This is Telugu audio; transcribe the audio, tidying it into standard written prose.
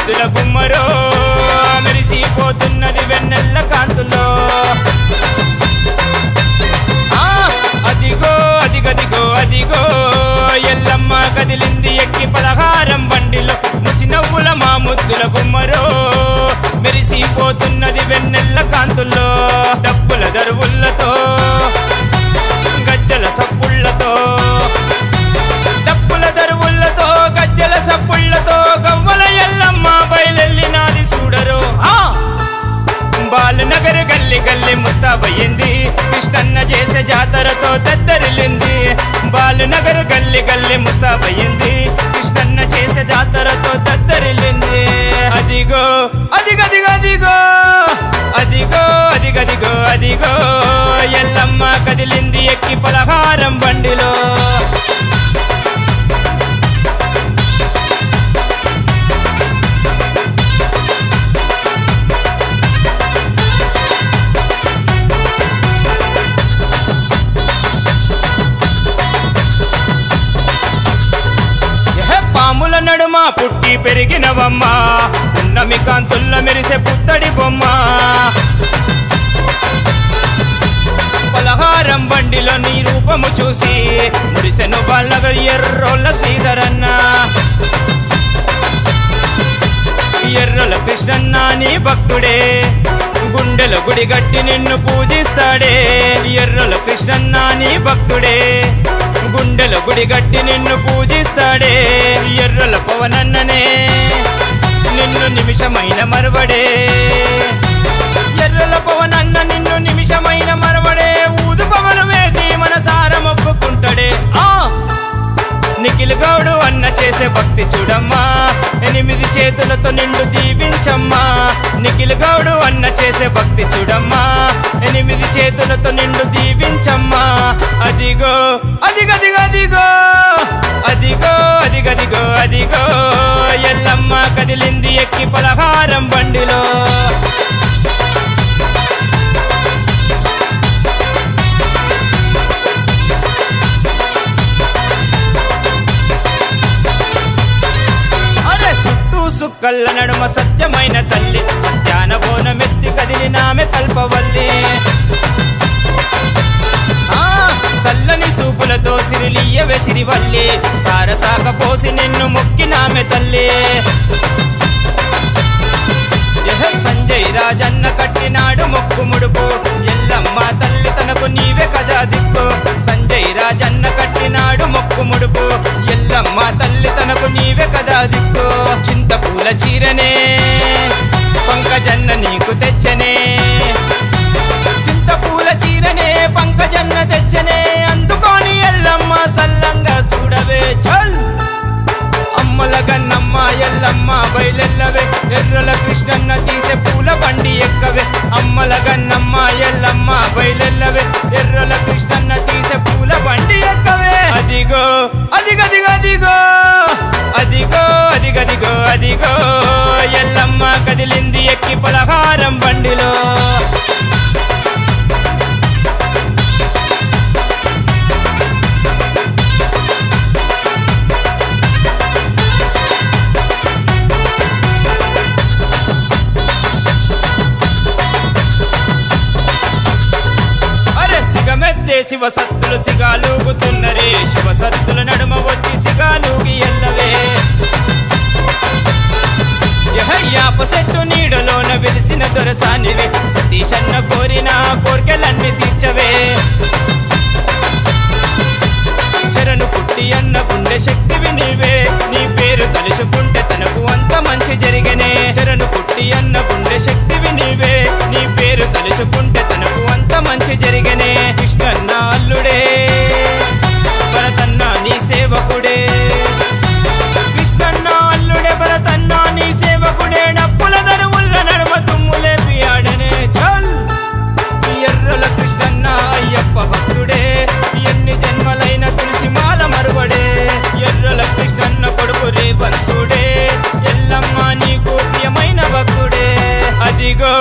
ముద్దుల గుమ్మరో మెరిసిపోతున్నది వెన్నెల్ల కాంతులో అదిగో అదిగదిగో అదిగో ఎల్లమ్మ కదిలింది ఎక్కి పలహారం బండిలో ముసినవ్వుల మా ముద్దుల గుమ్మరో మెరిసిపోతున్నది వెన్నెల్ల కాంతుల్లో డప్పుల దరువులతో గజ్జల సప్పుళ్లతో డప్పుల దరువులతో గజ్జల సప్పుళ్లతో గవ్వల ఎల్లమ్మ బయలెల్లినాది చూడరు బాలునగర్ గల్లి గల్లి ముస్తాబయ్యింది కృష్ణన్న చేసే జాతరతో దద్దరిల్లింది బాలునగర్ గల్లి గల్లి ముస్తాబయ్యింది కృష్ణన్న చేసే జాతరతో దద్దరిల్లింది అదిగో అదిగదిగో అదిగో అదిగో అదిగదిగో అదిగో ఎల్లమ్మ కదిలింది ఎక్కి పలహారం బండిలో పాముల నడుమ పుట్టి పెరిగినవమ్మ ఉన్నమి కాంతుల్ల మెరిసే పుత్తడి బొమ్మ పలహారం బండిలో నీ రూపము చూసి మురిసెను బాలనగర్ ఎర్రోళ్ళ శ్రీధరన్న ఎర్రల కృష్ణన్న నీ భక్తుడే గుండెల గుడి గట్టి నిన్ను పూజిస్తాడే ఎర్రల కృష్ణన్న నీ భక్తుడే గుండెల గుడి గట్టి నిన్ను పూజిస్తాడే ఎర్రల పవనన్ననే నిన్ను నిమిషమైన మరవడే ఎర్రల పవనన్న నిన్ను నిమిషమైన మరవడే ఊదు పవను వేసి మనసార మొక్కుకుంటాడే నిఖిల్ గౌడు అన్న చేసే భక్తి చూడమ్మా 8 చేతులతో నిండు దీవించమ్మా నిఖిల్ గౌడు అన్న చేసే భక్తి చూడమ్మా 8 చేతులతో నిండు దీవించమ్మా అదిగో అదిగదిగో అదిగో అదిగో అదిగదిగో అదిగో ఎల్లమ్మ కదిలింది ఎక్కి పలహారం బండిలో సుక్కల్ల నడుమ సత్యమైన తల్లి సత్యాన బోనమెత్తి కదిలినామె కల్పవల్లి సల్లని సూపులతో సిరిలియ్యవే సిరివల్లి సారసాక పోసి నిన్ను మొక్కినామె తల్లి సంజయ్ రాజన్న కట్టినాడు మొక్కు ముడుపు ఎల్లమ్మ తల్లి తనకు నీవే కదా దిక్కు సంజయ్ రాజన్న కట్టినాడు మొక్కు ముడుపు ఎల్లమ్మ తల్లి తనకు నీవే కదా దిక్కు చింతపూల చీరనే పంకజన్న నీకు తెచ్చనే చింతపూల చీరనే పంకజన్న తెచ్చనే అందుకోని ఎల్లమ్మ సల్లంగా చూడవే చల్ అమ్మల గన్నమ్మ ఎల్లమ్మ బయలెల్లవే ఎర్రల కృష్ణన్న తీసే పూల బండి ఎక్కవే అమ్మల గన్నమ్మ ఎల్లమ్మ బయలెల్లవే ఎర్రల కృష్ణన్న తీసే పూల బండి ఎక్కవే అదిగో అదిగదిగో అదిగో అదిగో అదిగదిగో అదిగో ఎల్లమ్మ కదిలింది ఎక్కి పలహారం బండిలో శివసత్తులు సిగాలూగుతున్నరే శివసత్తుల నడుమ వచ్చి సిగాలూగి ఎల్లవే యాప చెట్టు నీడలోన వెలిసిన దొరసానివే సతీషన్న కోరిన కోర్కెలన్నీ తీర్చవే శరణు పుట్టి అన్న గుండె శక్తివి నీవే నీ పేరు తలుచుకుంటే తనకు అంత మంచి జరిగనే శరణు పుట్టి అన్న గుండె శక్తివి నీవే నీ పేరు తలుచుకుంటే తనకు అంత మంచి జరిగనే కృష్ణన్న అల్లుడే భరతన్న నీ సేవకుడే కృష్ణన్న అల్లుడే భరతన్న నీ సేవకుడే డప్పుల దరువుల నడుమ తుమ్ములేపి ఆడనే చల్ ఎర్రల కృష్ణన్న అయ్యప్ప భక్తుడే ఎన్ని జన్మలైన తులసి మాల మరువడే ఎర్రల కృష్ణన్న కొడుకు రేపన్సుడే ఎల్లమ్మ నీకు ప్రియమైన భక్తుడే అదిగో